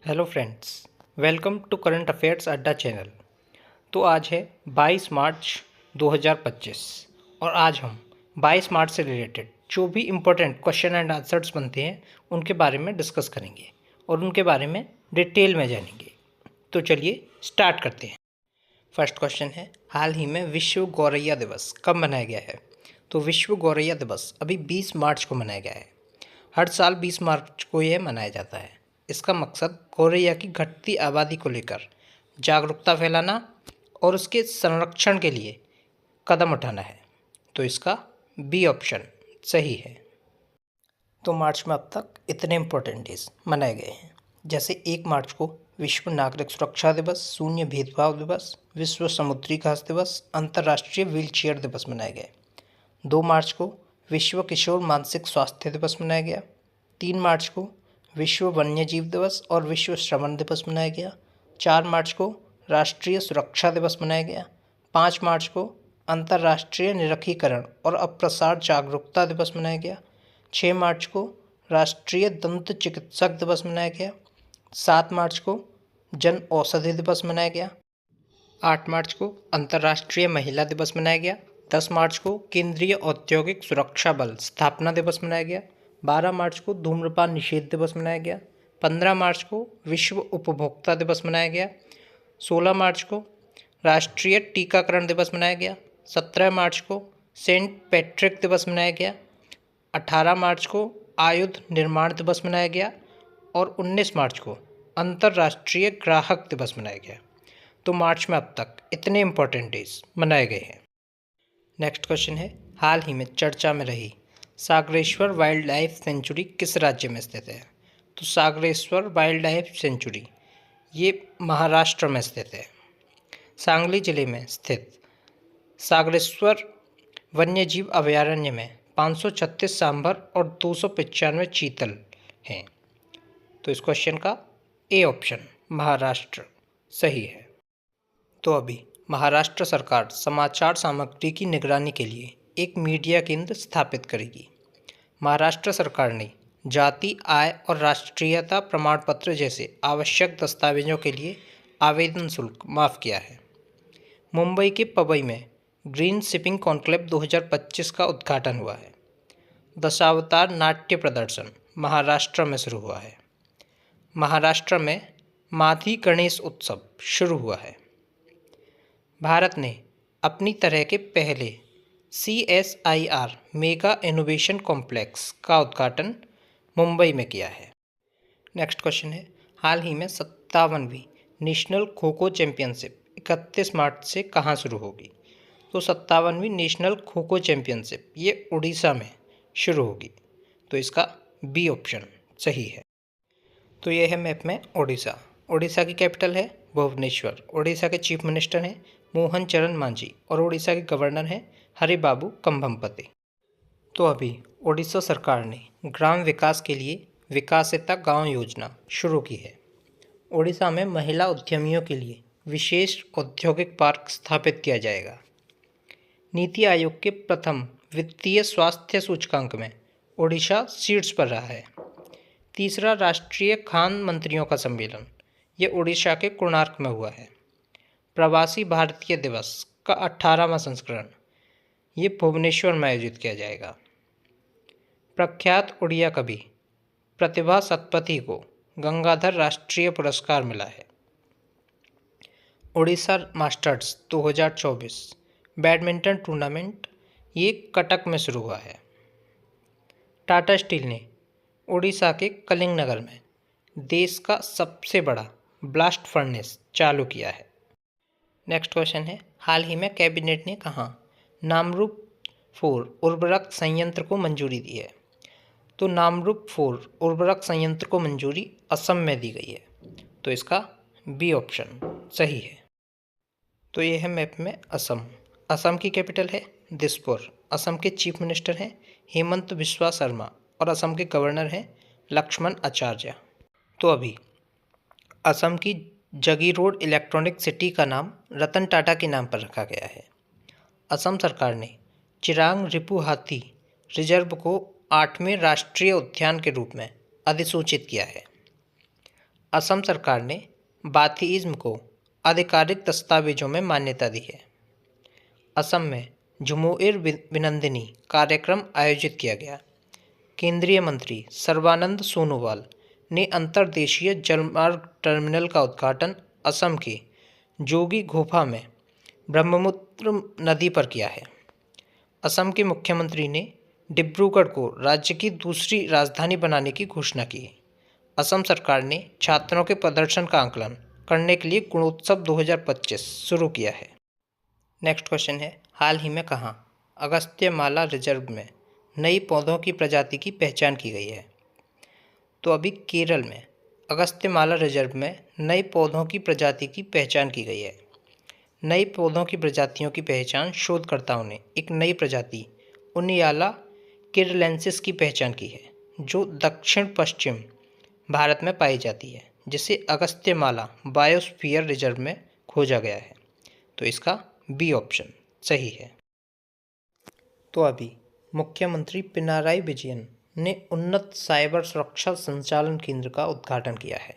Hello friends, welcome to current affairs Adda channel. तो आज है 22 मार्च 2025 और आज हम 22 मार्च से रिलेटेड जो भी इम्पोर्टेंट क्वेश्चन एंड आंसर्स बनते हैं उनके बारे में डिस्कस करेंगे और उनके बारे में डिटेल में जानेंगे। तो चलिए स्टार्ट करते हैं। फर्स्ट क्वेश्चन है, हाल ही में विश्व गौरैया दिवस कब मनाया गया है? तो विश्व गौरैया दिवस अभी 20 मार्च को मनाया गया है। हर साल 20 मार्च को यह मनाया जाता है। इसका मकसद गौरैया की घटती आबादी को लेकर जागरूकता फैलाना और उसके संरक्षण के लिए कदम उठाना है। तो इसका बी ऑप्शन सही है। तो मार्च में अब तक इतने इम्पोर्टेंट डेज मनाए गए हैं, जैसे 1 मार्च को विश्व नागरिक सुरक्षा दिवस, शून्य भेदभाव दिवस, विश्व समुद्री घास दिवस, अंतर्राष्ट्रीय व्हीलचेयर दिवस मनाए गए। 2 मार्च को विश्व किशोर मानसिक स्वास्थ्य दिवस मनाया गया। 3 मार्च को विश्व वन्यजीव दिवस और विश्व श्रवण दिवस मनाया गया। 4 मार्च को राष्ट्रीय सुरक्षा दिवस मनाया गया। 5 मार्च को अंतर्राष्ट्रीय निरखीकरण और अप्रसार जागरूकता दिवस मनाया गया। 6 मार्च को राष्ट्रीय दंत चिकित्सक दिवस मनाया गया। 7 मार्च को जन औषधि दिवस मनाया गया। 8 मार्च को अंतर्राष्ट्रीय महिला दिवस मनाया गया। 10 मार्च को केंद्रीय औद्योगिक सुरक्षा बल स्थापना दिवस मनाया गया। 12 मार्च को धूम्रपान निषेध दिवस मनाया गया। 15 मार्च को विश्व उपभोक्ता दिवस मनाया गया। 16 मार्च को राष्ट्रीय टीकाकरण दिवस मनाया गया। 17 मार्च को सेंट पैट्रिक दिवस मनाया गया। 18 मार्च को आयुध निर्माण दिवस मनाया गया और 19 मार्च को अंतर्राष्ट्रीय ग्राहक दिवस मनाया गया। तो मार्च में अब तक इतने इम्पोर्टेंट डेज मनाए गए हैं। नेक्स्ट क्वेश्चन है, हाल ही में चर्चा में रही सागरेश्वर वाइल्ड लाइफ सेंचुरी किस राज्य में स्थित है? तो सागरेश्वर वाइल्ड लाइफ सेंचुरी ये महाराष्ट्र में स्थित है। सांगली जिले में स्थित सागरेश्वर वन्यजीव अभयारण्य में 536 सांभर और 295 चीतल हैं। तो इस क्वेश्चन का ए ऑप्शन महाराष्ट्र सही है। तो अभी महाराष्ट्र सरकार समाचार सामग्री की निगरानी के लिए एक मीडिया केंद्र स्थापित करेगी। महाराष्ट्र सरकार ने जाति, आय और राष्ट्रीयता प्रमाण पत्र जैसे आवश्यक दस्तावेजों के लिए आवेदन शुल्क माफ़ किया है। मुंबई के पवई में ग्रीन शिपिंग कॉन्क्लेव 2025 का उद्घाटन हुआ है। दशावतार नाट्य प्रदर्शन महाराष्ट्र में शुरू हुआ है। महाराष्ट्र में माधी गणेश उत्सव शुरू हुआ है। भारत ने अपनी तरह के पहले CSIR मेगा इनोवेशन कॉम्प्लेक्स का उद्घाटन मुंबई में किया है। नेक्स्ट क्वेश्चन है, हाल ही में 57वीं नेशनल खो खो चैंपियनशिप 31 मार्च से कहाँ शुरू होगी? तो 57वीं नेशनल खो खो चैंपियनशिप ये उड़ीसा में शुरू होगी। तो इसका बी ऑप्शन सही है। तो ये है मैप में उड़ीसा। उड़ीसा की कैपिटल है भुवनेश्वर। उड़ीसा के चीफ मिनिस्टर हैं मोहन चरण मांझी और उड़ीसा के गवर्नर हैं हरिबाबू कंभमपति। तो अभी उड़ीसा सरकार ने ग्राम विकास के लिए विकासिता गांव योजना शुरू की है। उड़ीसा में महिला उद्यमियों के लिए विशेष औद्योगिक पार्क स्थापित किया जाएगा। नीति आयोग के प्रथम वित्तीय स्वास्थ्य सूचकांक में उड़ीसा शीर्ष पर रहा है। तीसरा राष्ट्रीय खान मंत्रियों का सम्मेलन ये उड़ीसा के कोणार्क में हुआ है। प्रवासी भारतीय दिवस का 18वां संस्करण ये भुवनेश्वर में आयोजित किया जाएगा। प्रख्यात उड़िया कवि प्रतिभा सतपथी को गंगाधर राष्ट्रीय पुरस्कार मिला है। उड़ीसा मास्टर्स 2024 बैडमिंटन टूर्नामेंट ये कटक में शुरू हुआ है। टाटा स्टील ने उड़ीसा के कलिंग नगर में देश का सबसे बड़ा ब्लास्ट फर्नेस चालू किया है। नेक्स्ट क्वेश्चन है, हाल ही में कैबिनेट ने कहाँ नामरूप 4 उर्वरक संयंत्र को मंजूरी दी है? तो नामरूप 4 उर्वरक संयंत्र को मंजूरी असम में दी गई है। तो इसका बी ऑप्शन सही है। तो ये है मैप में असम। असम की कैपिटल है दिसपुर। असम के चीफ मिनिस्टर हैं हेमंत बिस्वा शर्मा और असम के गवर्नर हैं लक्ष्मण आचार्य। तो अभी असम की जगीरोड इलेक्ट्रॉनिक सिटी का नाम रतन टाटा के नाम पर रखा गया है। असम सरकार ने चिरांग रिपु हाथी रिजर्व को 8वें राष्ट्रीय उद्यान के रूप में अधिसूचित किया है। असम सरकार ने बाथीइज्म को आधिकारिक दस्तावेजों में मान्यता दी है। असम में झुमोइर विनंदिनी कार्यक्रम आयोजित किया गया। केंद्रीय मंत्री सर्बानंद सोनोवाल ने अंतर्देशीय जलमार्ग टर्मिनल का उद्घाटन असम के जोगी घोफा में ब्रह्मपुत्र नदी पर किया है। असम के मुख्यमंत्री ने डिब्रूगढ़ को राज्य की दूसरी राजधानी बनाने की घोषणा की। असम सरकार ने छात्रों के प्रदर्शन का आकलन करने के लिए गुणोत्सव 2025 शुरू किया है। नेक्स्ट क्वेश्चन है, हाल ही में कहाँ अगस्त्यमाला रिजर्व में नई पौधों की प्रजाति की पहचान की गई है? तो अभी केरल में अगस्त्यमाला रिजर्व में नए पौधों की प्रजाति की पहचान की गई है। नई पौधों की प्रजातियों की पहचान शोधकर्ताओं ने एक नई प्रजाति उनियाला केरलेंसिस की पहचान की है, जो दक्षिण पश्चिम भारत में पाई जाती है, जिसे अगस्त्यमाला बायोस्फीयर रिजर्व में खोजा गया है। तो इसका बी ऑप्शन सही है। तो अभी मुख्यमंत्री पिनाराई विजयन ने उन्नत साइबर सुरक्षा संचालन केंद्र का उद्घाटन किया है।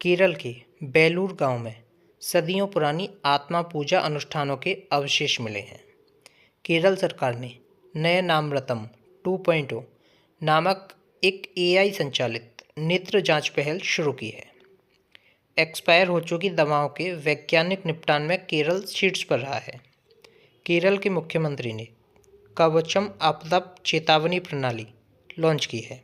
केरल के बेलूर गांव में सदियों पुरानी आत्मा पूजा अनुष्ठानों के अवशेष मिले हैं। केरल सरकार ने नए नामरतम 2.0 नामक एक एआई संचालित नेत्र जांच पहल शुरू की है। एक्सपायर हो चुकी दवाओं के वैज्ञानिक निपटान में केरल शीर्ष पर रहा है। केरल के मुख्यमंत्री ने कवचम आपदा चेतावनी प्रणाली लॉन्च की है।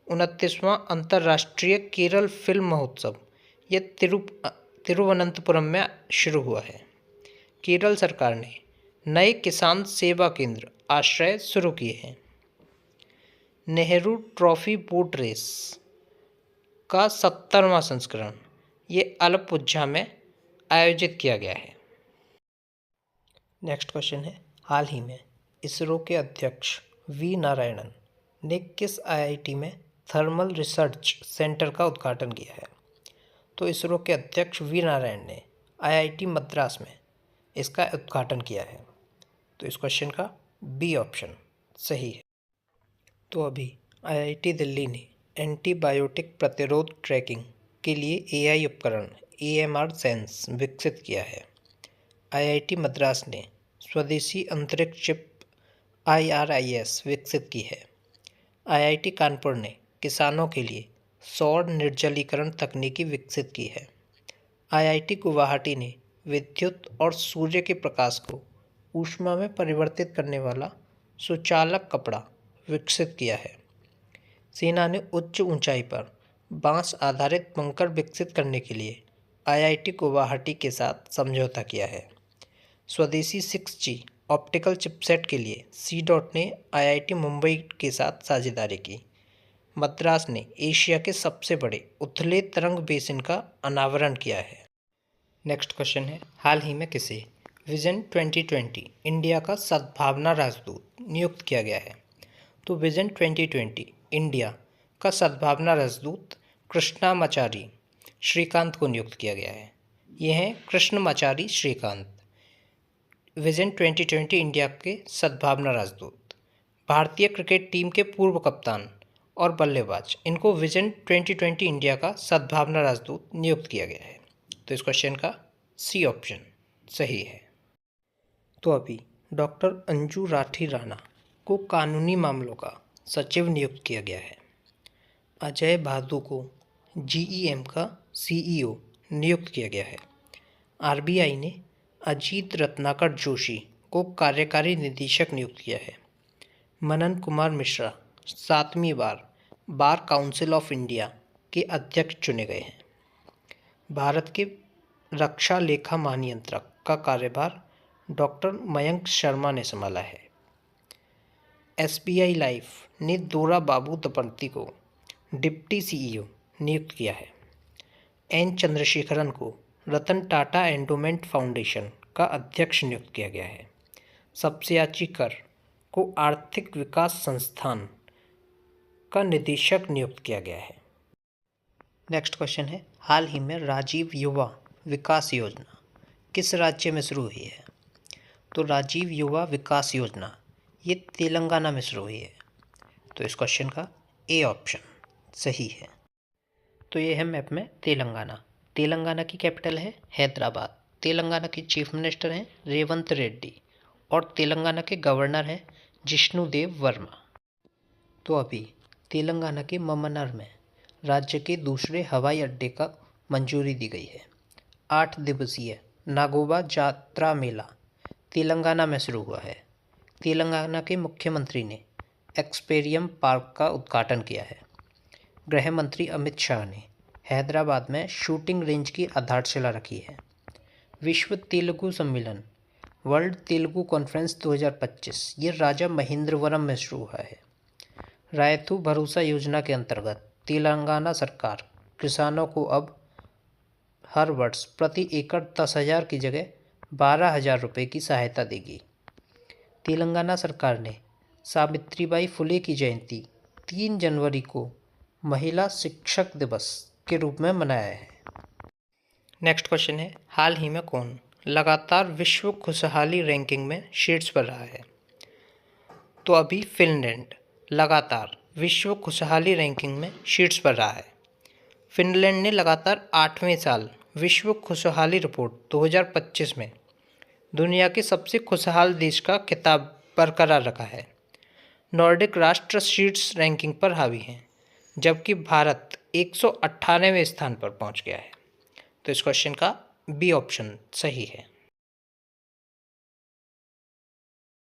29वां अंतर्राष्ट्रीय केरल फिल्म महोत्सव यह तिरुवनंतपुरम में शुरू हुआ है। केरल सरकार ने नए किसान सेवा केंद्र आश्रय शुरू किए हैं। नेहरू ट्रॉफी बोट रेस का 70वां संस्करण ये अलपुझा में आयोजित किया गया है। नेक्स्ट क्वेश्चन है, हाल ही में इसरो के अध्यक्ष वी नारायणन ने किस आईआईटी में थर्मल रिसर्च सेंटर का उद्घाटन किया है? तो इसरो के अध्यक्ष वी नारायण ने आईआईटी मद्रास में इसका उद्घाटन किया है। तो इस क्वेश्चन का बी ऑप्शन सही है। तो अभी आईआईटी दिल्ली ने एंटीबायोटिक प्रतिरोध ट्रैकिंग के लिए एआई उपकरण AMR सेंस विकसित किया है। आईआईटी मद्रास ने स्वदेशी अंतरिक्ष चिप IRIS विकसित की है। आईआईटी कानपुर ने किसानों के लिए सौर निर्जलीकरण तकनीकी विकसित की है। आईआईटी गुवाहाटी ने विद्युत और सूर्य के प्रकाश को ऊष्मा में परिवर्तित करने वाला सुचालक कपड़ा विकसित किया है। सेना ने उच्च ऊंचाई पर बांस आधारित बंकर विकसित करने के लिए आईआईटी गुवाहाटी के साथ समझौता किया है। स्वदेशी 6G ऑप्टिकल चिपसेट के लिए C-DOT ने आईआईटी मुंबई के साथ साझेदारी की। मद्रास ने एशिया के सबसे बड़े उथले तरंग बेसिन का अनावरण किया है। नेक्स्ट क्वेश्चन है, हाल ही में किसे विजन 2020 इंडिया का सद्भावना राजदूत नियुक्त किया गया है? तो विजन 2020 इंडिया का सद्भावना राजदूत कृष्णामाचारी श्रीकांत को नियुक्त किया गया है। ये हैं कृष्णमाचारी श्रीकांत, विजन 2020 इंडिया के सद्भावना राजदूत। भारतीय क्रिकेट टीम के पूर्व कप्तान और बल्लेबाज, इनको विजन 2020 इंडिया का सद्भावना राजदूत नियुक्त किया गया है। तो इस क्वेश्चन का सी ऑप्शन सही है। तो अभी डॉक्टर अंजू राठी राणा को कानूनी मामलों का सचिव नियुक्त किया गया है। अजय भादु को GEM का CEO नियुक्त किया गया है। RBI ने अजीत रत्नाकर जोशी को कार्यकारी निदेशक नियुक्त किया है। मनन कुमार मिश्रा 7वीं बार बार काउंसिल ऑफ इंडिया के अध्यक्ष चुने गए हैं। भारत के रक्षा लेखा महानियंत्रक का कार्यभार डॉक्टर मयंक शर्मा ने संभाला है। SBI लाइफ ने दोरा बाबू दंपति को डिप्टी CEO नियुक्त किया है। N चंद्रशेखरन को रतन टाटा एंडोमेंट फाउंडेशन का अध्यक्ष नियुक्त किया गया है। सब्सियाची कर को आर्थिक विकास संस्थान का निदेशक नियुक्त किया गया है। नेक्स्ट क्वेश्चन है, हाल ही में राजीव युवा विकास योजना किस राज्य में शुरू हुई है? तो राजीव युवा विकास योजना ये तेलंगाना में शुरू हुई है। तो इस क्वेश्चन का ए ऑप्शन सही है। तो ये है मैप में तेलंगाना। तेलंगाना की कैपिटल है हैदराबाद। तेलंगाना के चीफ मिनिस्टर हैं रेवंत रेड्डी और तेलंगाना के गवर्नर हैं जिष्णुदेव वर्मा। तो अभी तेलंगाना के ममनार में राज्य के दूसरे हवाई अड्डे का मंजूरी दी गई है। 8 दिवसीय नागोबा जात्रा मेला तेलंगाना में शुरू हुआ है। तेलंगाना के मुख्यमंत्री ने एक्सपेरियम पार्क का उद्घाटन किया है। गृह मंत्री अमित शाह ने हैदराबाद में शूटिंग रेंज की आधारशिला रखी है। विश्व तेलुगु सम्मेलन वर्ल्ड तेलुगु कॉन्फ्रेंस 2025 ये राजा महेंद्रवरम में शुरू हुआ है। रायतु भरोसा योजना के अंतर्गत तेलंगाना सरकार किसानों को अब हर वर्ष प्रति एकड़ 10,000 की जगह 12,000 रुपये की सहायता देगी। तेलंगाना सरकार ने सावित्रीबाई फुले की जयंती 3 जनवरी को महिला शिक्षक दिवस के रूप में मनाया है। नेक्स्ट क्वेश्चन है, हाल ही में कौन लगातार विश्व खुशहाली रैंकिंग में शीर्ष पर रहा है? तो अभी फिनलैंड लगातार विश्व खुशहाली रैंकिंग में शीर्ष पर रहा है। फिनलैंड ने लगातार 8वें साल विश्व खुशहाली रिपोर्ट 2025 में दुनिया के सबसे खुशहाल देश का खिताब बरकरार रखा है। नॉर्डिक राष्ट्र शीर्ष रैंकिंग पर हावी हैं, जबकि भारत 198वें स्थान पर पहुंच गया है। तो इस क्वेश्चन का बी ऑप्शन सही है।